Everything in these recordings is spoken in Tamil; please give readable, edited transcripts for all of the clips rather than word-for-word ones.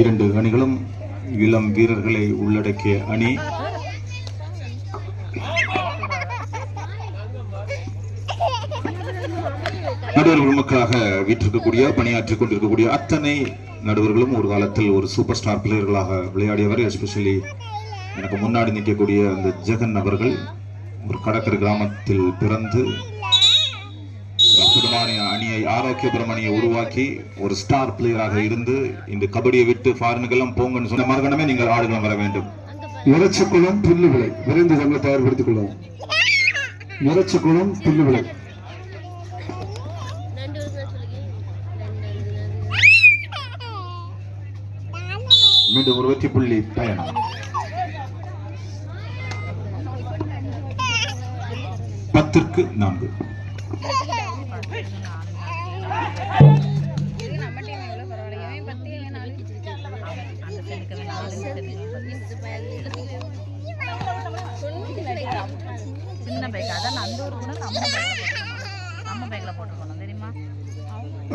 இரண்டு அணிகளும் இளம் வீரர்களை உள்ளடக்கிய அணி. நடுவர்கள் மக்களாக வீற்றிருக்கக்கூடிய பணியாற்றிக் கொண்டிருக்கக்கூடிய அத்தனை நடுவர்களும் ஒரு காலத்தில் ஒரு சூப்பர் ஸ்டார் பிளேயர்களாக விளையாடியவர். எஸ்பெஷலி எனக்கு முன்னாடி நிற்கக்கூடிய அந்த ஜெகன் அவர்கள் ஒரு கடற்கரை கிராமத்தில் பிறந்து அற்புதமான அணியை, ஆரோக்கியபுரம் அணியை உருவாக்கி ஒரு ஸ்டார் பிளேயராக இருந்து இந்த கபடியை விட்டு ஃபாரினுக்கெல்லாம் போங்கன்னு சொன்ன மறுகணமே நீங்கள் ஆடுகளம் வர வேண்டும். இறைச்சிக்குளம் புல்லுவிலை விரைந்து தங்களை தயார்படுத்திக் கொள்ளும். இறைச்சிக்குளம் புல்லுவிலை மீண்டும் ஒரு வெற்றி புள்ளி பயணம். பத்திற்கு 4.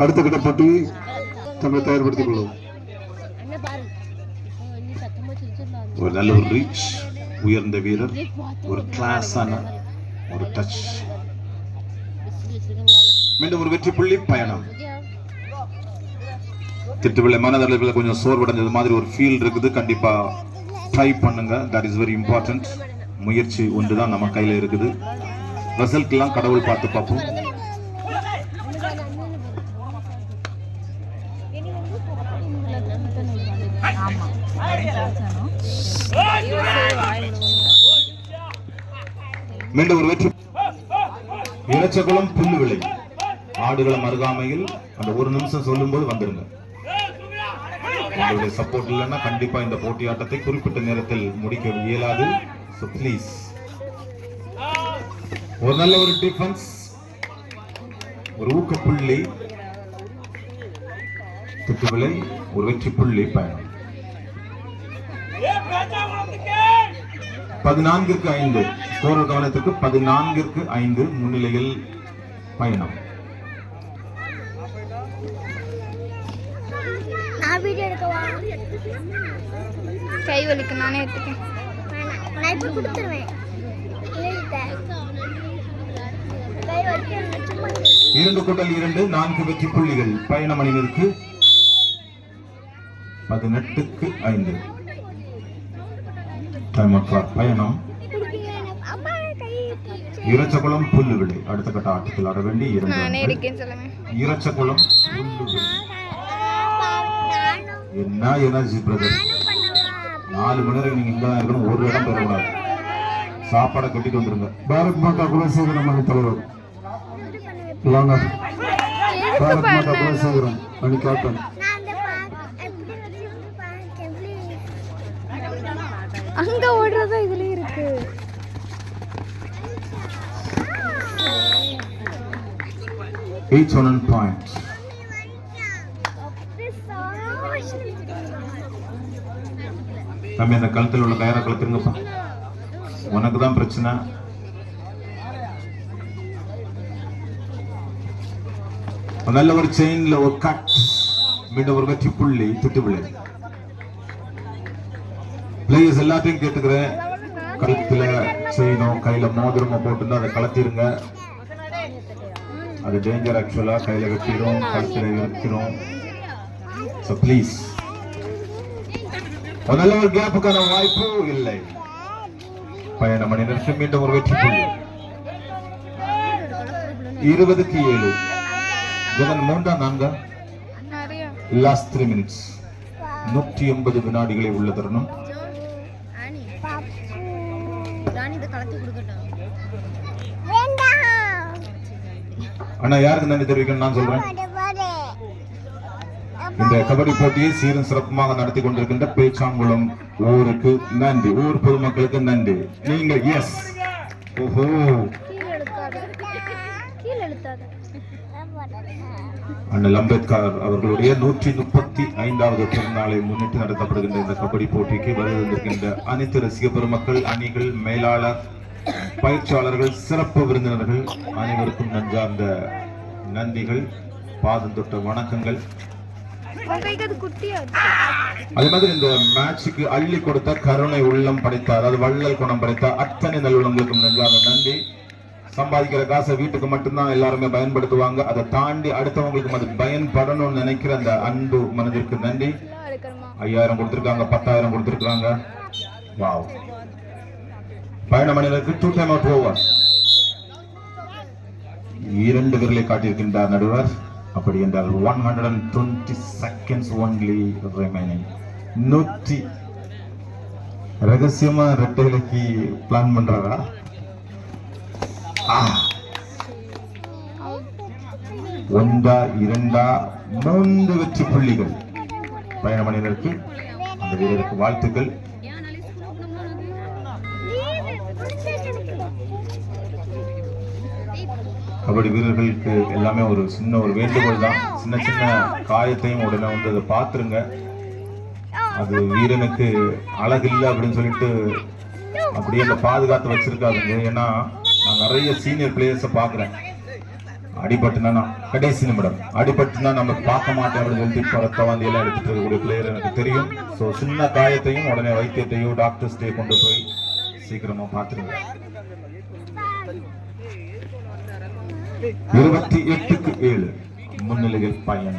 அடுத்த கட்ட போட்டி தங்களை தயார்படுத்திக் கொள்ளும். ஒரு நல்ல ஒரு ரீச், உயர்ந்த வீரர், ஒரு கிளாஸான ஒரு டச். மீண்டும் ஒரு வெற்றி புள்ளி பயணம். திட்டுவில்லை மனதளவில் கொஞ்சம் சோர்வடைஞ்சது மாதிரி ஒரு ஃபீல் இருக்குது. கண்டிப்பா ட்ரை பண்ணுங்க. That is very important. முயற்சி ஒன்றுதான் நம்ம கையில இருக்குது. ரிசல்ட் எல்லாம் கடவுள் பார்த்து பார்ப்போம். மீண்டும் ஒரு வெற்றி. இறைச்சகுளம் புல்லுவிலை ஆடுகளம் அருகாமையில் அந்த ஒரு நிமிஷம் சொல்லும் போது வந்துருங்க. உங்களுடைய சப்போர்ட் இல்லைன்னா கண்டிப்பா இந்த போட்டியாட்டத்தை குறிப்பிட்ட நேரத்தில் முடிக்க இயலாது. So please. ஒரு நல்ல ஒரு டிஃபென்ஸ், ஒரு ஊக்க புள்ளி திட்டுவிலை, ஒரு வெற்றி புள்ளி பயணம். 14-5 ஸ்கோர் கவனத்திற்கு 14-5 முன்னிலையில் பயணம். கை வலிக்கு நானே எடுத்துக்கேன். இரண்டு கூட்டல் 2 4 வெற்றி புள்ளிகள் பயணம் அணியினருக்கு. 18-5 டைம் அவுட் ஃபார் பயணம். இறைச்சகுளம் புல்லுவிலை அடுத்த கட்ட ஆட்டத்தில் ஆட வேண்டி இறைச்சகுளம் என்ன எனர்ஜி பிரதர். 4 மணி நேரம் நீங்க இங்கதான் இருக்கணும். ஒரு இடம் பெறக்கூடாது. சாப்பாடை கட்டிட்டு வந்துருங்க. பாரத் மாதா குலசேகரம் அணி தலைவர் வாங்க. பாரத் மாதா குலசேகரம் அணி கேப்டன். அங்க ஓடுறதா இதுல இருக்கு. Each one point. தம்பி அந்த கழுத்தில் உள்ள கயிறை கழுத்துருங்கப்பா. உனக்கு தான் பிரச்சனை. நல்ல ஒரு செயின்ல ஒரு கட். மீண்டும் ஒரு வெற்றி புள்ளி திட்டுவிலை. பிளேயர்ஸ் எல்லாத்தையும் கேட்டுக்கிறேன். கழுத்துல செயினோ கையில மோதிரமோ போட்டு அதை கலத்திருங்க. அது டேஞ்சர். ஆக்சுவலா கையில வெட்டிடும், கழுத்துல வைக்கிறோம். So please. நல்ல ஒரு கேப்புக்கான வாய்ப்பு இல்லை. பயணம் அணியினருக்கு மீண்டும் ஒரு வெற்றி புள்ளி. 20-7 ஜெகன் 3-4 லாஸ்ட் 3 minutes. 180 வினாடிகளை உள்ள தருணம். அண்ணா யாருக்கு நன்றி தெரிவிக்கணும் நான் சொல்றேன். இந்த கபடி போட்டியை சீரும் சிறப்புமாக நடத்தி கொண்டிருக்கின்ற பேச்சாங்குளம் ஊருக்கு நன்றி, ஊர் பொதுமக்களுக்கு நன்றி. நீங்க எஸ் ஓஹோ அண்ணல் அம்பேத்கர் அவர்களுடைய 135வது பிறந்தநாளை முன்னிட்டு நடத்தப்படுகின்ற இந்த கபடி போட்டிக்கு வருகின்ற அனைத்து ரசிக பெருமக்கள், அணிகள், மேலாளர், பயிற்சியாளர்கள், சிறப்பு விருந்தினர்கள் அனைவருக்கும் நன்றார்ந்த நன்றிகள், பாதம் தொட்ட வணக்கங்கள். உன் கைக்கு அது குட்டியா இருக்கு. அதே மாதிரி இந்த மேட்சுக்கு அள்ளி கொடுத்த கருணை உள்ளம் படைத்த, அதாவது வள்ளல் குணம் படைத்த அத்தனை நல்லுள்ளங்களுக்கும் நன்றாக நன்றி. சம்பாதிக்கிற காசை வீட்டுக்கு மட்டும்தான் எல்லாருமே பயன்படுத்துவாங்க. அதை தாண்டி அடுத்தவங்களுக்கு அது பயன்படணும்னு நினைக்கிற அந்த அன்பு மனதிற்கு நன்றி. 5000 கொடுத்திருக்காங்க, 10,000 கொடுத்திருக்காங்க. வாவ். பயண மணிகளுக்கு 2 டைம் அவுட் ஓவர். 2 விரலை காட்டியிருக்கின்றார் நடுவர். அப்படி என்றால் 120 seconds only remaining. 100 ரகசியமா ரெட்டை இலக்கி பிளான் பண்றாரா? ஒன்றா, இரண்டா, 3 வெற்றி புள்ளிகள் பயண மணிகளுக்கு. அந்த வீரருக்கு வாழ்த்துக்கள். கபடி வீரர்களுக்கு எல்லாமே ஒரு சின்ன ஒரு வேண்டுகோள் தான். சின்ன சின்ன காயத்தையும் உடனே வந்து அதை பார்த்துருங்க. அது வீரனுக்கு அழகில்லை அப்படின்னு சொல்லிட்டு அப்படியே அந்த பாதுகாத்து வச்சிருக்காதுங்க. ஏன்னா நான் நிறைய சீனியர் பிளேயர்ஸை பார்க்குறேன். அடிபட்டுனா நான் கடைசி நிமிடம் அடிபட்டுனா நம்ம பார்க்க மாட்டேன் அப்படின்னு சொல்லிட்டு பரத்த வாந்தி எல்லாம் எடுத்துட்டு இருக்கக்கூடிய பிளேயர் எனக்கு தெரியும். ஸோ சின்ன காயத்தையும் உடனே வைத்தியத்தையோ டாக்டர்ஸ்டையோ கொண்டு போய் சீக்கிரமா பார்த்துருங்க. 28க்கு 7 முன்னிலையில் பயணம்.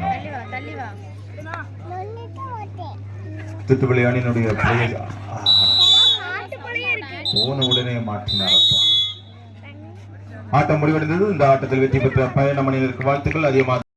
திட்டுவிளை அணியினுடைய பிளேயர் போன உடனே மாற்றினார். ஆட்டம் முடிவடைந்தது. இந்த ஆட்டத்தில் வெற்றி பெற்ற பயண மணியினருக்கு வாழ்த்துக்கள். அதிகமாக